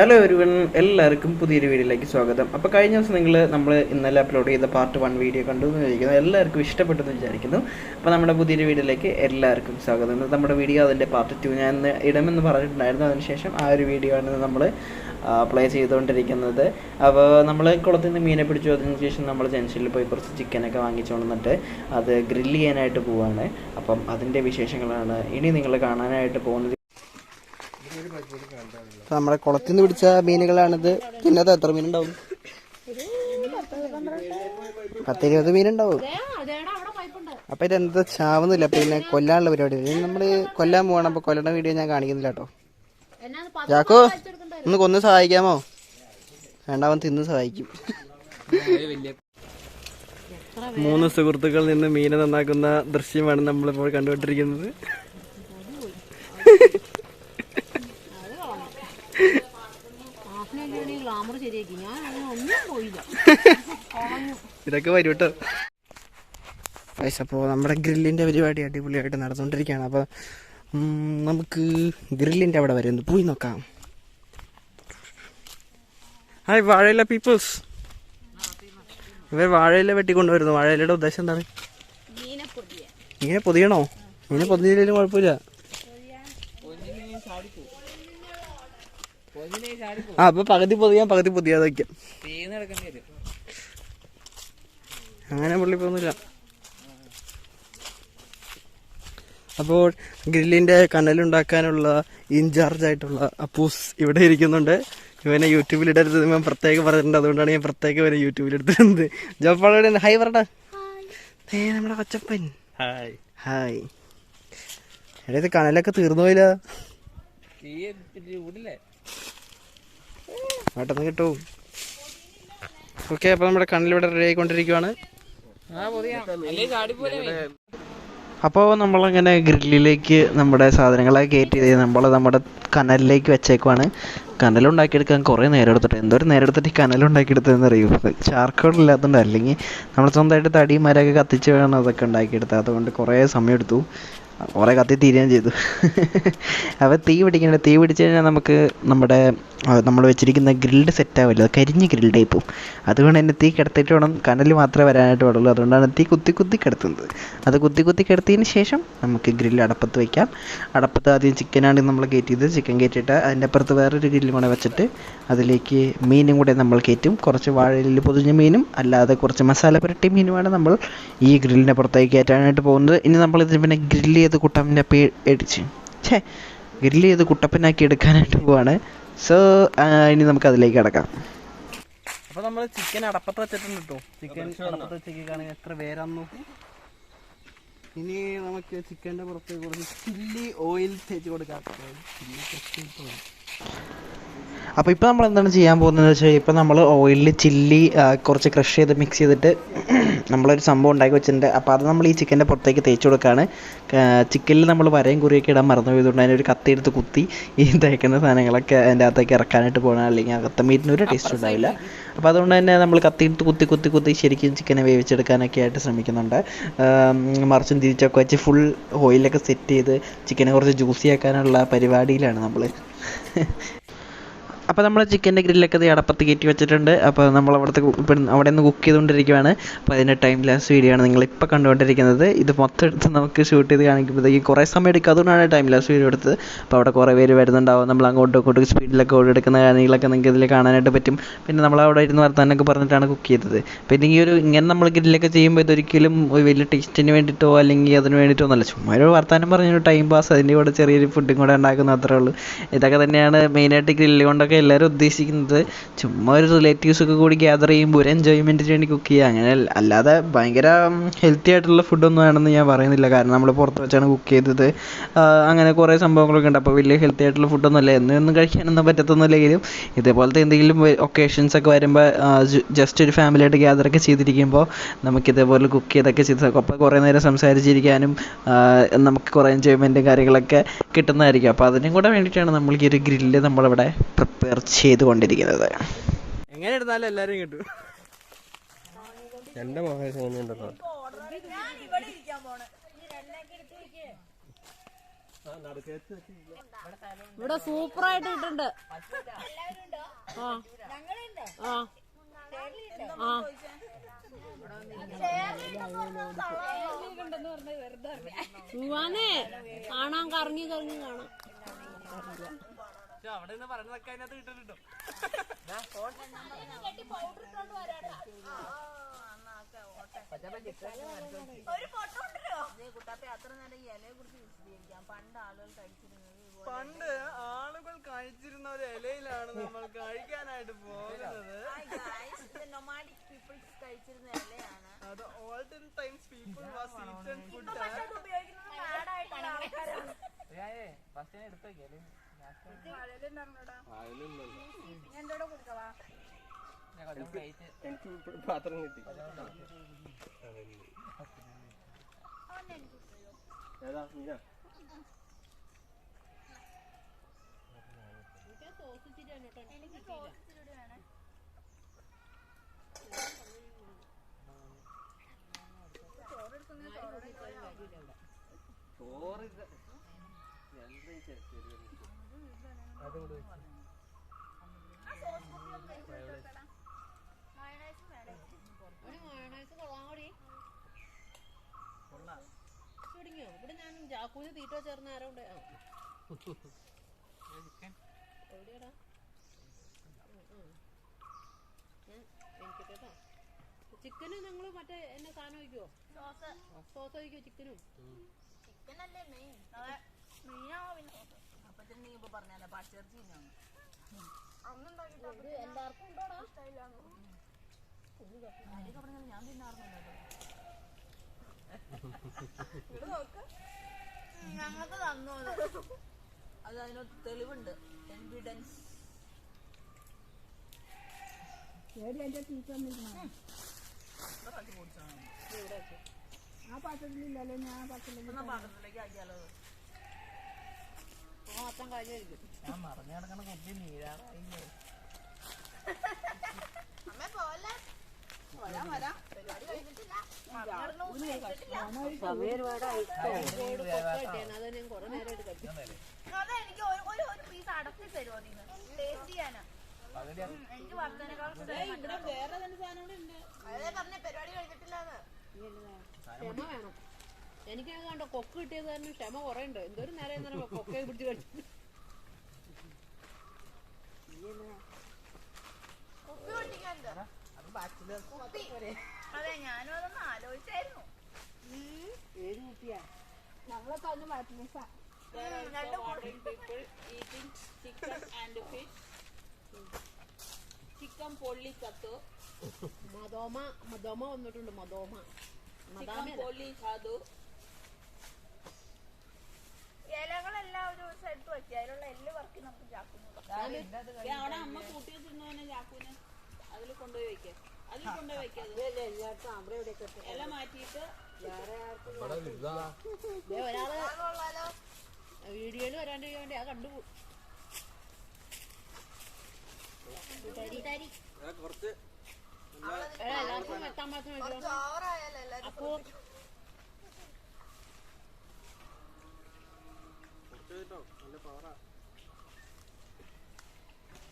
Hello everyone, എല്ലാവർക്കും പുതിയൊരു വീഡിയോയിലേക്ക് സ്വാഗതം. അപ്പോൾ കഴിഞ്ഞ ദിവസം നമ്മൾ ഇന്നലെ അപ്ലോഡ് ചെയ്ത പാർട്ട് 1 വീഡിയോ കണ്ടു എന്ന് വിചാരിക്കുന്നു. എല്ലാവർക്കും ഇഷ്ടപ്പെട്ടെന്ന് വിചാരിക്കുന്നു. അപ്പോൾ നമ്മുടെ പുതിയൊരു വീഡിയോയിലേക്ക് എല്ലാവർക്കും സ്വാഗതം. നമ്മുടെ വീഡിയോ അതിൻ്റെ പാർട്ട് 2 ഞാൻ ഇടുമെന്ന് പറഞ്ഞിട്ടുണ്ടായിരുന്നു. അതിനുശേഷം ആ ഒരു വീഡിയോ ആണ് നമ്മൾ പ്ലേ ചെയ്തുകൊണ്ടിരിക്കുന്നത്. അപ്പോൾ നമ്മൾ കുളത്തിൽ നിന്ന് മീനെ പിടിച്ചു. അതിനുശേഷം നമ്മൾ ജംഗ്ഷനിൽ പോയി കുറച്ച് ചിക്കനൊക്കെ വാങ്ങിച്ചുകൊണ്ടിട്ട് അത് ഗ്രില്ല് ചെയ്യാനായിട്ട് പോവുകയാണ്. അപ്പം അതിൻ്റെ വിശേഷങ്ങളാണ് ഇനി നിങ്ങൾ കാണാനായിട്ട് പോകുന്നത്. നമ്മുടെ കുളത്തിൽ നിന്ന് പിടിച്ച മീനുകളാണിത്. തിന്നത് എത്ര മീനുണ്ടാവും? 10-20 മീനുണ്ടാവും. അപ്പൊ ഇതെന്താ ചാവുന്നില്ല, പിന്നെ കൊല്ലാനുള്ള പരിപാടി. നമ്മള് കൊല്ലാൻ പോകണം. അപ്പൊ കൊല്ലണ വീഡിയോ ഞാൻ കാണിക്കുന്നില്ല കേട്ടോ. ജാക്കോ, ഒന്ന് കൊന്ന് സഹായിക്കാമോ? വേണ്ടാവൻ തിന്ന് സഹായിക്കും. 3 സുഹൃത്തുക്കളിൽ നിന്ന് മീനെ നന്നാക്കുന്ന ദൃശ്യമാണ് നമ്മളിപ്പോൾ കണ്ടുകൊണ്ടിരിക്കുന്നത്. ഇതൊക്കെ വരും കേട്ടോ. അപ്പോൾ നമ്മുടെ ഗ്രില്ലിന്റെ പരിപാടി അടിപൊളിയായിട്ട് നടന്നുകൊണ്ടിരിക്കുകയാണ്. അപ്പോൾ നമുക്ക് ഗ്രില്ലിന്റെ അവിടെ വരെ ഒന്ന് പോയി നോക്കാം. ഹായ് വാഴയില പീപ്പിൾസ്. ഇവർ വാഴയില വെട്ടിക്കൊണ്ടുവരുന്നു. വാഴയിലയുടെ ഉദ്ദേശം എന്താണ്? മീനെ പൊതിയണോ? മീനെ പൊതിഞ്ഞില്ലെങ്കിലും കുഴപ്പമില്ല. അപ്പൊ പകുതി പൊതിയാൻ പകുതി പൊതിയാതെ വയ്ക്കാം. അങ്ങനെ പുള്ളിപ്പൊന്നുമില്ല. അപ്പോൾ ഗ്രില്ലിന്റെ കനലുണ്ടാക്കാനുള്ള ഇൻചാർജായിട്ടുള്ള അപ്പൂസ് ഇവിടെ ഇരിക്കുന്നുണ്ട്. ഇവനെ യൂട്യൂബിലിടരുത് ഞാൻ പ്രത്യേകം പറഞ്ഞിട്ടുണ്ട്. അതുകൊണ്ടാണ് ഞാൻ പ്രത്യേകം ഇവനെ യൂട്യൂബിലെടുത്തിരുന്നത്. ജോപ്പാളോടെ ഹായ് പറടാ. നമ്മുടെ കൊച്ചപ്പൻ ഹായ് ഹായ്. എടേ കനലൊക്കെ തീർന്നു പോയില്ല. പെട്ടെന്ന് കിട്ടും. ഓക്കെ, അപ്പൊ നമ്മുടെ കണ്ണിലിവിടെ റെഡി ആയിക്കൊണ്ടിരിക്കുവാണ്. അപ്പോൾ നമ്മളങ്ങനെ ഗ്രില്ലിലേക്ക് നമ്മുടെ സാധനങ്ങളൊക്കെ കയറ്റി നമ്മുടെ കനലിലേക്ക് വെച്ചേക്കുവാണ്. കനലുണ്ടാക്കിയെടുക്കാൻ കുറേ നേരം എടുത്തിട്ട്, എന്തോരം നേരം എടുത്തിട്ട് ഈ കനലുണ്ടാക്കിയെടുത്തതെന്ന് അറിയൂ. ചാർക്കോൾ ഇല്ലാത്തതുകൊണ്ട്, അല്ലെങ്കിൽ നമ്മൾ സ്വന്തമായിട്ട് തടിയും മരമൊക്കെ കത്തിച്ച് വേണം അതൊക്കെ ഉണ്ടാക്കിയെടുത്തത്. അതുകൊണ്ട് കുറേ സമയം എടുത്തു. കുറേ കത്തി തീരുകയും ചെയ്തു. അപ്പോൾ തീ പിടിക്കേണ്ട, തീ പിടിച്ച് കഴിഞ്ഞാൽ നമുക്ക് നമ്മൾ വെച്ചിരിക്കുന്ന ഗ്രിൽഡ് സെറ്റ് ആവില്ല. അത് കരിഞ്ഞ് ഗ്രിൽ ടൈപ്പും. അതുകൊണ്ട് തന്നെ തീ കിടത്തിയിട്ട് വേണം, കനൽ മാത്രമേ വരാനായിട്ട് പാടുള്ളൂ. അതുകൊണ്ടാണ് തീ കുത്തി കിടത്തുന്നത്. അത് കുത്തി കിടത്തിയതിന് ശേഷം നമുക്ക് ഗ്രില്ല് അടപ്പത്ത് വയ്ക്കാം. അടപ്പത്ത് ആദ്യം ചിക്കനാണ് നമ്മൾ കയറ്റിയത്. ചിക്കൻ കയറ്റിയിട്ട് അതിൻ്റെ അപ്പുറത്ത് വേറൊരു ഗ്രില്ലും കൂടെ വെച്ചിട്ട് അതിലേക്ക് മീനും കൂടെ നമ്മൾ കയറ്റും. കുറച്ച് വാഴയിൽ പൊതിഞ്ഞ മീനും അല്ലാതെ കുറച്ച് മസാല പുരട്ടിയ മീനുമാണ് നമ്മൾ ഈ ഗ്രില്ലിൻ്റെ പുറത്തേക്ക് കയറ്റാനായിട്ട് പോകുന്നത്. ഇനി നമ്മളിത് പിന്നെ ഗ്രില്ല് ചെയ്ത് കുട്ടപ്പൻ്റെ ഗ്രില്ല് ചെയ്ത് കുട്ടപ്പനാക്കി എടുക്കാനായിട്ട് പോവാണ്. സോ ഇനി നമുക്ക് അതിലേക്ക് കിടക്കാം. അപ്പോൾ നമ്മൾ ചിക്കൻ അടപ്പത്ത് വെച്ചിട്ടുണ്ട് കേട്ടോ. ചിക്കൻ അടപ്പത്ത് വെച്ചേക്കാണെങ്കിൽ എത്ര പേരാന്ന് നോക്കും. ഇനി നമുക്ക് ചിക്കൻ്റെ പുറത്തേക്ക് കുറച്ച് ചില്ലി ഓയിൽ തേച്ച് കൊടുക്കാം. അപ്പോൾ ഇപ്പോൾ നമ്മൾ എന്താണ് ചെയ്യാൻ പോകുന്നതെന്ന് വെച്ചാൽ, ഇപ്പോൾ നമ്മൾ ഓയിലിൽ ചില്ലി കുറച്ച് ക്രഷ് ചെയ്ത് മിക്സ് ചെയ്തിട്ട് നമ്മളൊരു സംഭവം ഉണ്ടാക്കി വെച്ചിട്ടുണ്ട്. അപ്പോൾ അത് നമ്മൾ ഈ ചിക്കൻ്റെ പുറത്തേക്ക് തേച്ച് കൊടുക്കുകയാണ്. ചിക്കനിൽ നമ്മൾ വരയും കുറിയൊക്കെ ഇടാൻ മറന്നു പോയതുകൊണ്ട് അതിനൊരു കത്തി എടുത്ത് കുത്തി ഈ തേക്കുന്ന സാധനങ്ങളൊക്കെ അതിൻ്റെ അകത്തേക്ക് ഇറക്കാനായിട്ട് പോകണം. അല്ലെങ്കിൽ അകത്തെ മീറ്റിനൊരു ടേസ്റ്റ് ഉണ്ടാവില്ല. അപ്പോൾ അതുകൊണ്ട് തന്നെ നമ്മൾ കത്തി എടുത്ത് കുത്തി ശരിക്കും ചിക്കനെ വേവിച്ചെടുക്കാനൊക്കെ ആയിട്ട് ശ്രമിക്കുന്നുണ്ട്. മറിച്ചും തിരിച്ചൊക്കെ വെച്ച് ഫുൾ ഓയിലൊക്കെ സെറ്റ് ചെയ്ത് ചിക്കനെ കുറച്ച് ജ്യൂസി ആക്കാനുള്ള പരിപാടിയിലാണ് നമ്മൾ. അപ്പോൾ നമ്മൾ ചിക്കൻ്റെ ഗ്രില്ലൊക്കെ അടപ്പത്ത് കയറ്റി വെച്ചിട്ടുണ്ട്. അപ്പോൾ നമ്മൾ അവിടെ നിന്ന് കുക്ക് ചെയ്തുകൊണ്ടിരിക്കുകയാണ്. അപ്പോൾ അതിൻ്റെ ടൈം ലാപ്സ് വീഡിയോ ആണ് നിങ്ങളിപ്പോൾ കണ്ടുകൊണ്ടിരിക്കുന്നത്. ഇത് മൊത്തം എടുത്ത് നമുക്ക് ഷൂട്ട് ചെയ്ത് കാണിക്കുമ്പോഴത്തേക്കും കുറേ സമയം എടുക്കും. അതുകൊണ്ടാണ് ടൈം ലാപ്സ് വീഡിയോ എടുത്തത്. അപ്പോൾ അവിടെ കുറേ പേര് വരുന്നുണ്ടാവും. നമ്മൾ അങ്ങോട്ടും സ്പീഡിലൊക്കെ ഓടിയെടുക്കുന്ന കാര്യങ്ങളൊക്കെ നിങ്ങൾക്ക് ഇതിൽ കാണാനായിട്ട് പറ്റും. പിന്നെ നമ്മൾ അവിടെ ഇരുന്ന് വർത്താനൊക്കെ പറഞ്ഞിട്ടാണ് കുക്ക് ചെയ്തത്. പിന്നെ ഇങ്ങനെ നമ്മൾ ഗ്രില്ലൊക്കെ ചെയ്യുമ്പോൾ ഇതൊരിക്കലും ഒരു വലിയ ടേസ്റ്റിന് വേണ്ടിയിട്ടോ അല്ലെങ്കിൽ അതിന് വേണ്ടിയിട്ടോ ഒന്നല്ല. ചുമ്മാ ഒരു വർത്താനം പറഞ്ഞൊരു ടൈം പാസ്, അതിൻ്റെ കൂടെ ചെറിയൊരു ഫുഡും കൂടെ ഉണ്ടാക്കുന്ന അത്രേ ഉള്ളൂ. ഇതൊക്കെ തന്നെയാണ് മെയിനായിട്ട് ഗ്രില്ല് കൊണ്ടൊക്കെ എല്ലാവരും ഉദ്ദേശിക്കുന്നത്. ചുമ്മാ ഒരു റിലേറ്റീവ്സൊക്കെ കൂടി ഗ്യാദർ ചെയ്യുമ്പോൾ ഒരു എൻജോയ്മെൻറ്റിന് വേണ്ടി കുക്ക് ചെയ്യുക, അങ്ങനെ അല്ലാതെ ഭയങ്കര ഹെൽത്തി ആയിട്ടുള്ള ഫുഡൊന്നും വേണമെന്ന് ഞാൻ പറയുന്നില്ല. കാരണം നമ്മൾ പുറത്ത് വെച്ചാണ് കുക്ക് ചെയ്തത്. അങ്ങനെ കുറേ സംഭവങ്ങളൊക്കെ ഉണ്ട്. അപ്പോൾ വലിയ ഹെൽത്തി ആയിട്ടുള്ള ഫുഡൊന്നും അല്ല, എന്നും കഴിക്കാനൊന്നും പറ്റത്തൊന്നുമില്ലെങ്കിലും ഇതേപോലത്തെ എന്തെങ്കിലും ഒക്കേഷൻസൊക്കെ വരുമ്പോൾ ജസ്റ്റ് ഒരു ഫാമിലിയായിട്ട് ഗ്യാദറൊക്കെ ചെയ്തിരിക്കുമ്പോൾ നമുക്കിതേപോലെ കുക്ക് ചെയ്തൊക്കെ ചെയ്ത് അപ്പോൾ കുറേ നേരം സംസാരിച്ചിരിക്കാനും നമുക്ക് കുറേ എൻജോയ്മെൻറ്റും കാര്യങ്ങളൊക്കെ കിട്ടുന്നതായിരിക്കും. അപ്പോൾ അതിനും കൂടെ വേണ്ടിയിട്ടാണ് നമ്മൾ ഈ ഒരു ഗ്രില്ല് നമ്മളിവിടെ പ്രിപ്പയർ ചെയ്തുകൊണ്ടിരിക്കുന്നത്. എങ്ങനെ എടുത്താലും എല്ലാവരും കിട്ടും. എൻ്റെ ഇവിടെ സൂപ്പറായിട്ട് ഇട്ടുണ്ട്. സുവാനേ കാണാൻ കറങ്ങി കറങ്ങി കാണാം. അവിടെ നിന്ന് പറഞ്ഞതൊക്കെ അതിനകത്ത് കിട്ടുന്നുണ്ടോ? പണ്ട് ആളുകൾ കഴിച്ചിരുന്ന ഒരു ഇലയിലാണ് നമ്മൾ കഴിക്കാനായിട്ട് പോകുന്നത്. അത് olden times people was eaten food. പാത്രം കിട്ടി. ഏതാ മീന? ചോറ് ഇവിടെ ഞാൻ ജാക്കൂന് തീറ്റ ചേർന്ന ആരോണ്ട് എവിടെയാടാ എനിക്ക് കേട്ടോ. ചിക്കന് നിങ്ങള് മറ്റേ എന്നെ സാധനം ഒഴിക്കുവോ? സോസ് ഒഴിക്കുവോ ചിക്കനും? എല്ലാവർക്കും ഉണ്ടോടാ? ഞാൻ തിന്നാറുണ്ടോ? ഞങ്ങൾക്ക് തന്നു. അത് അതിനൊരു തെളിവുണ്ട്, എവിഡൻസ്. ആ പാത്രത്തിലില്ലല്ലോ, ഞാൻ പാത്രത്തിലേക്ക് ആക്കിയാലോ? അച്ഛൻ കഴിഞ്ഞായിരിക്കും. ഞാൻ മറിഞ്ഞ കിടക്കണ കുട്ടി നീരാണ്. അമ്മ പോലെ എനിക്ക് ഒരു പീസ് അടത്തി തരുമോ നിങ്ങൾ ടേസ്റ്റ് ചെയ്യാനാ? എനിക്ക് വേറെ തന്നെ സാധനം അതേ പറഞ്ഞ പരിപാടി കഴിഞ്ഞിട്ടില്ലാന്ന്. ക്ഷമ വേണം. എനിക്ക് കണ്ടോ കൊക്ക് കിട്ടിയത് കാരണം ക്ഷമ കുറേ ഉണ്ട്. എന്തൊരു നേരം കൊക്കെ പിടിച്ച് കഴിച്ചു. അതെ, ഞാനും അതൊന്ന് ആലോചിച്ചായിരുന്നു. ഞങ്ങളെ തന്നെ ചിക്കൻ പൊള്ളിക്കത്ത് മദോമ വന്നിട്ടുണ്ട്. മദോമ പൊള്ളി ചാതു ഇലകളെല്ലാം ഒരു സ്ഥലത്ത് വെക്കുക. അതിലുള്ള എല്ല് വർക്ക് നമുക്ക് അവിടെ അമ്മ കൂട്ടിയത് തിന്നോനെ ചാക്കൂന് അതിൽ കൊണ്ടുപോയി വയ്ക്കുക. അതിൽ കൊണ്ടുപോയി വയ്ക്കാതെ ഇല മാറ്റിയിട്ട് ഒരാള് വീഡിയോയിൽ വരാണ്ട് വേണ്ടി ആ കണ്ടു. എല്ലാവർക്കും എത്താൻ മാത്രം അപ്പോ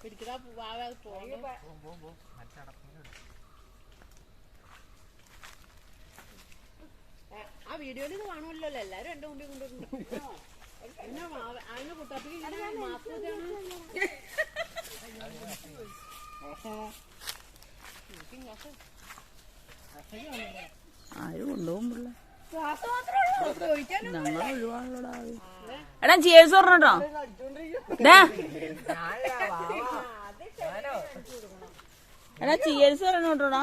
പിടിക്കടാ ആ വീഡിയോയിൽ ഇത് കാണുമല്ലോ. എല്ലാരും എന്റെ മുമ്പിൽ കൊണ്ടിട്ടുണ്ട്. പിന്നെ അതിന് കുട്ടാപ്പിക്ക് ആരും കൊണ്ടുപോകുമ്പോ ഞങ്ങൾ ഒഴിവാണല്ലോടാ. എടാ ചിയേഴ്സ് പറഞ്ഞോട്ടോ. എടാ ചിയേഴ്സ് പറഞ്ഞോട്ടോടാ.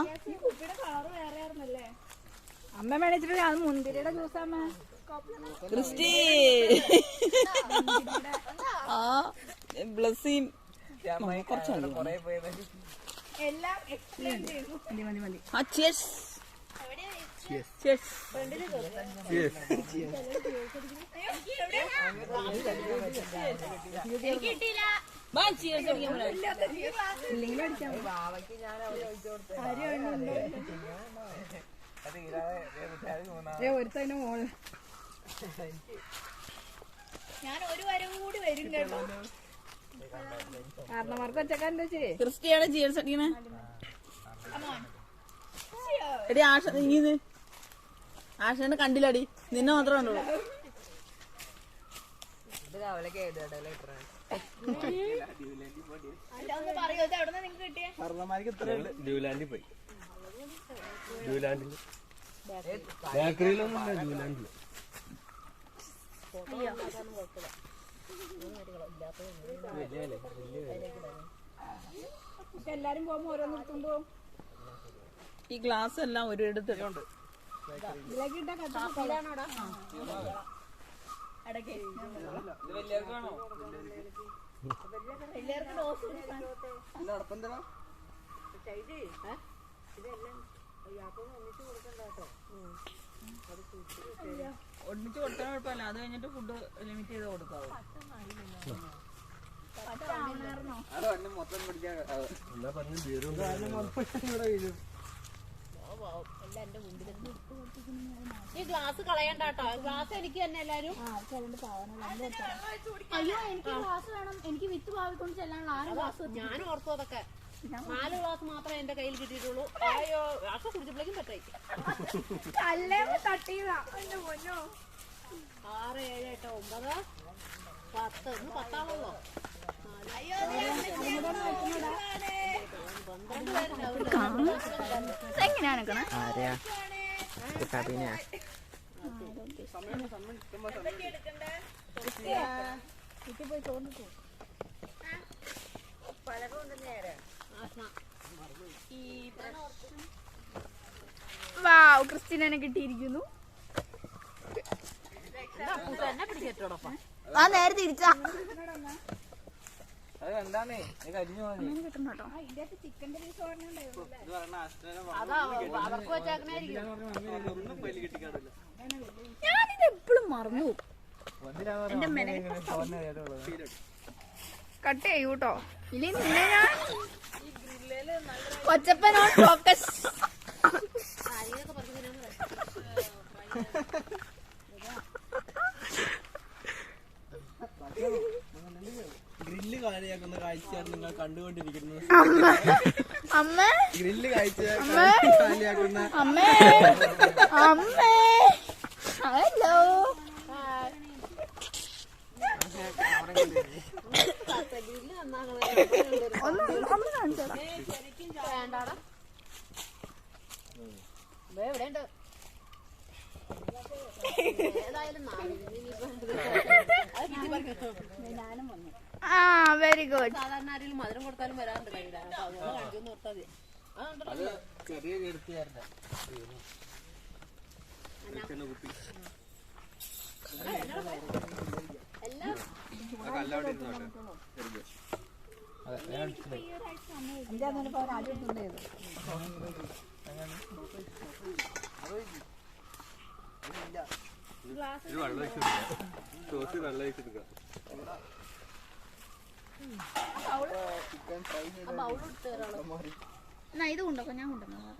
അമ്മ മേടിച്ചിട്ട് അത് മുന്തിരിയുടെ ജ്യൂസാമ്മ ക്രിസ്റ്റി. ആ ബ്ലസ്സിൻ എല്ലാം ആ ചിയേഴ്സ്. ഒരുത്തതിന് മോള് ഞാൻ ഒരു വരവും കൂടി വരും കേട്ടോ. കാരണമാർക്ക് ഒറ്റക്കാരൻ്റെ വെച്ചേ ക്രിസ്റ്റിയാണ് ജീൻസ് അടിക്കണേ. എടി ആശ നീ ആശാനെ കണ്ടില്ലടി, നിന്നെ മാത്രമേ കണ്ടുള്ളൂ. ഒന്ന് പറയോ ഇത് എവിടെ നിങ്ങൾക്ക് കിട്ടിയേ? ന്യൂലാൻഡിൽ പോയി. ന്യൂലാൻഡിൽ ബേക്കറിയിലൊന്നും ന്യൂലാൻഡിൽ എല്ലാരും പോകുമ്പോ ഓരോന്ന് എടുത്തോണ്ട് പോകും. ഈ ഗ്ലാസ് എല്ലാം ഒരിടത്ത് ഇതിലേക്ക് ഇട്ട കത്തിലാണോടാ? ഇടയ്ക്ക് ഒന്നിച്ച് കൊടുക്കാൻ കുഴപ്പമില്ല. അത് കഴിഞ്ഞിട്ട് ഫുഡ് ലിമിറ്റ് ചെയ്ത് കൊടുക്കാവൂ. ഈ ഗ്ലാസ് കളയണ്ട കേട്ടോ. ഗ്ലാസ് എനിക്ക് തന്നെ എല്ലാരും. അയ്യോ എനിക്ക് ഗ്ലാസ് വേണം. എനിക്ക് വിത്ത് ഭാവിക്കൊണ്ട് ചെല്ലാനുള്ള 6 ഗ്ലാസ്. ഞാൻ ഓർത്തു അതൊക്കെ 4 ഗ്ലാസ് മാത്രമേ എന്റെ കയ്യിൽ കിട്ടിയിട്ടുള്ളൂ. അയ്യോ ഗ്ലാസ് കുടിച്ചപ്പോഴേക്കും തെറ്റായി. 6, 7, 8, 9, 10. ഇന്ന് 10 എങ്ങനെയാണ് ആരെയാ കബീനയാ? വാവ്, ക്രിസ്റ്റീനെ കിട്ടിയിരിക്കുന്നു. ആ നേരെ തിരിച്ചാ അതാ അവർക്ക് വെച്ചേക്കണായിരിക്കും. ഞാനിത് എപ്പോഴും മറന്നു. എന്റെ കട്ട് ചെയ്യൂട്ടോ, ഇനി നിന്നെ ഞാൻ കൊച്ചപ്പനോ ഫോക്കസ്. ഗ്രില്ല് കാലിയാക്കുന്ന കാഴ്ചയാണ് നിങ്ങൾ കണ്ടുകൊണ്ടിരിക്കുന്നത്. അമ്മേ ഗ്രില്ല് കാഴ്ച കാലിയാക്കുന്ന അമ്മേ അമ്മേ ഹലോ. ഒന്ന് കാണിച്ചോടാ. വേണ്ടാടാ എവിടെയുണ്ട്? ഏതായാലും ആ വെരി ഗുഡ്. സാധാരണ ആരെങ്കിലും മധുരം കൊടുത്താലും വരാറുണ്ട് കയ്യില. അപ്പൊ അതുകൊണ്ട് കാണിച്ചു നിർത്താൽ മതി. ചെറിയ എടുത്തുകാരന ഇത് കൊണ്ടോ, ഞാൻ കൊണ്ടുവന്നോ.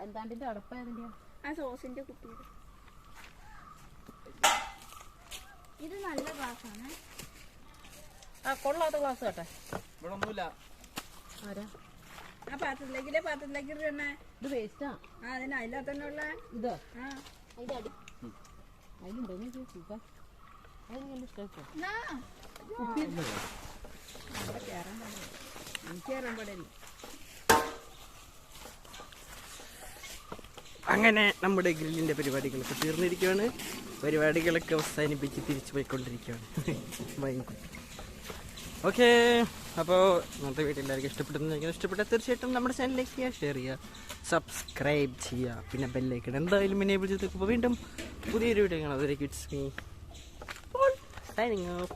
എന്താണ്ടിന്റെ അടപ്പായതിന്റെ ആ സോസിന്റെ കുപ്പി. ഇത് നല്ല ഗ്ലാസ്സാണ്. കൊള്ളാത്ത ഗ്ലാസ് കേട്ടെ. ഇവിടെ ഒന്നുമില്ല. ആ പാത്രത്തിലേക്ക് ഇടണേ. ഇത് വേസ്റ്റാ. ആ അതിന് അതിനകത്ത് തന്നെ ഉള്ള ഇത് ആ അതിന്റെ അടി അതിലുണ്ടോ അതിന് ഇഷ്ടമാക്കോ? അങ്ങനെ നമ്മുടെ ഗ്രില്ലിൻ്റെ പരിപാടികളൊക്കെ തീർന്നിരിക്കുകയാണ്. പരിപാടികളൊക്കെ അവസാനിപ്പിച്ച് തിരിച്ചു പോയിക്കൊണ്ടിരിക്കുകയാണ്. ഓക്കെ, അപ്പോൾ ഇന്നത്തെ വീഡിയോ എല്ലാവർക്കും ഇഷ്ടപ്പെട്ടെന്ന് തീർച്ചയായിട്ടും നമ്മുടെ ചാനലിലേക്ക് ഷെയർ ചെയ്യുക, സബ്സ്ക്രൈബ് ചെയ്യുക, പിന്നെ ബെല്ലൈക്കൺ എന്തായാലും എനേബിൾ ചെയ്തേക്കുമ്പോൾ വീണ്ടും പുതിയൊരു വീഡിയോ കാണാം. അതുവരെ ഇറ്റ്സ് മീ സൈനിങ് ഓഫ്.